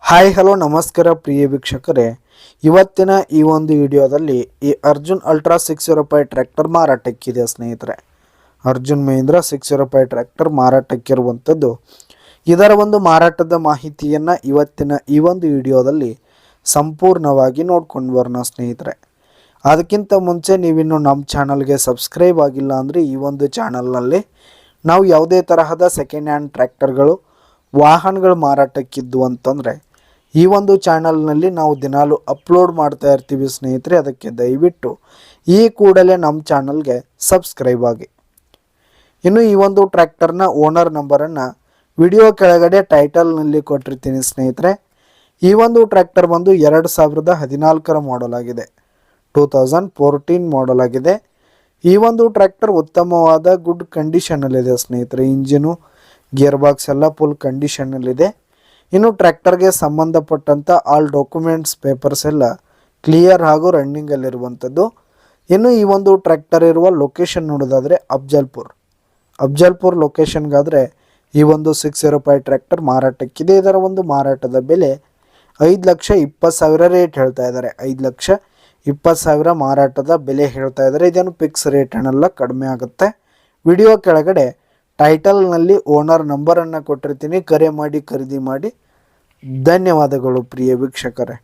Hi hello ನಮಸ್ಕಾರ ಪ್ರಿಯ ವೀಕ್ಷಕರೇ, ಇವತ್ತಿನ ಈ ಒಂದು ವಿಡಿಯೋದಲ್ಲಿ ಈ ಅರ್ಜುನ್ ಅಲ್ಟ್ರಾ 605 ಟ್ರ್ಯಾಕ್ಟರ್ ಮಾರಾಟಕ್ಕಿದೆ ಸ್ನೇಹಿತರೆ. ಅರ್ಜುನ್ ಮಹೀಂದ್ರ 605 ಟ್ರ್ಯಾಕ್ಟರ್ ಮಾರಾಟಕ್ಕಿರುವಂಥದ್ದು. ಇದರ ಒಂದು ಮಾರಾಟದ ಮಾಹಿತಿಯನ್ನು ಇವತ್ತಿನ ಈ ಒಂದು ವಿಡಿಯೋದಲ್ಲಿ ಸಂಪೂರ್ಣವಾಗಿ ನೋಡ್ಕೊಂಡು ಬರೋಣ ಸ್ನೇಹಿತರೆ. ಅದಕ್ಕಿಂತ ಮುಂಚೆ ನೀವಿನ್ನು ನಮ್ಮ ಚಾನಲ್ಗೆ ಸಬ್ಸ್ಕ್ರೈಬ್ ಆಗಿಲ್ಲ ಅಂದರೆ ಈ ಒಂದು ಚಾನಲ್ನಲ್ಲಿ ನಾವು ಯಾವುದೇ ತರಹದ ಸೆಕೆಂಡ್ ಹ್ಯಾಂಡ್ ಟ್ರ್ಯಾಕ್ಟರ್ಗಳು ವಾಹನಗಳು ಮಾರಾಟಕ್ಕಿದ್ದು ಅಂತಂದರೆ ಈ ಒಂದು ಚಾನಲ್ನಲ್ಲಿ ನಾವು ದಿನಾಲು ಅಪ್ಲೋಡ್ ಮಾಡ್ತಾ ಇರ್ತೀವಿ ಸ್ನೇಹಿತರೆ. ಅದಕ್ಕೆ ದಯವಿಟ್ಟು ಈ ಕೂಡಲೇ ನಮ್ಮ ಚಾನಲ್ಗೆ ಸಬ್ಸ್ಕ್ರೈಬ್ ಆಗಿ. ಇನ್ನು ಈ ಒಂದು ಟ್ರ್ಯಾಕ್ಟರ್ನ ಓನರ್ ನಂಬರನ್ನು ವಿಡಿಯೋ ಕೆಳಗಡೆ ಟೈಟಲ್ನಲ್ಲಿ ಕೊಟ್ಟಿರ್ತೀನಿ ಸ್ನೇಹಿತರೆ. ಈ ಒಂದು ಟ್ರ್ಯಾಕ್ಟರ್ ಬಂದು 2014 ಮಾಡಲ್ ಆಗಿದೆ, 2014 ಮಾಡಲ್ ಆಗಿದೆ. ಈ ಒಂದು ಟ್ರ್ಯಾಕ್ಟರ್ ಉತ್ತಮವಾದ ಗುಡ್ ಕಂಡೀಷನಲ್ಲಿದೆ ಸ್ನೇಹಿತರೆ. ಇಂಜಿನು ಗೇರ್ ಬಾಕ್ಸ್ ಎಲ್ಲ ಫುಲ್ ಕಂಡೀಷನಲ್ಲಿದೆ. ಇನ್ನು ಟ್ರ್ಯಾಕ್ಟರ್ಗೆ ಸಂಬಂಧಪಟ್ಟಂಥ ಆಲ್ ಡಾಕ್ಯುಮೆಂಟ್ಸ್ ಪೇಪರ್ಸ್ ಎಲ್ಲ ಕ್ಲಿಯರ್ ಹಾಗೂ ರನ್ನಿಂಗಲ್ಲಿರುವಂಥದ್ದು. ಇನ್ನು ಈ ಒಂದು ಟ್ರ್ಯಾಕ್ಟರ್ ಇರುವ ಲೊಕೇಶನ್ ನೋಡೋದಾದರೆ ಅಫ್ಜಲ್ಪುರ್ ಲೊಕೇಶನ್ಗಾದರೆ ಈ ಒಂದು 605 ಟ್ರ್ಯಾಕ್ಟರ್ ಮಾರಾಟಕ್ಕಿದೆ. ಇದರ ಒಂದು ಮಾರಾಟದ ಬೆಲೆ 5,20,000 ರೇಟ್ ಹೇಳ್ತಾ ಇದ್ದಾರೆ. 5,20,000 ಮಾರಾಟದ ಬೆಲೆ ಹೇಳ್ತಾ ಇದ್ದಾರೆ. ಇದೇನು ಫಿಕ್ಸ್ ರೇಟ್ ಏನಲ್ಲ, ಕಡಿಮೆ ಆಗುತ್ತೆ. ವಿಡಿಯೋ ಕೆಳಗಡೆ ಟೈಟಲ್ನಲ್ಲಿ ಓನರ್ ನಂಬರನ್ನು ಕೊಟ್ಟಿರ್ತೀನಿ, ಕರೆ ಮಾಡಿ ಖರೀದಿ ಮಾಡಿ. ಧನ್ಯವಾದಗಳು ಪ್ರಿಯ ವೀಕ್ಷಕರೇ.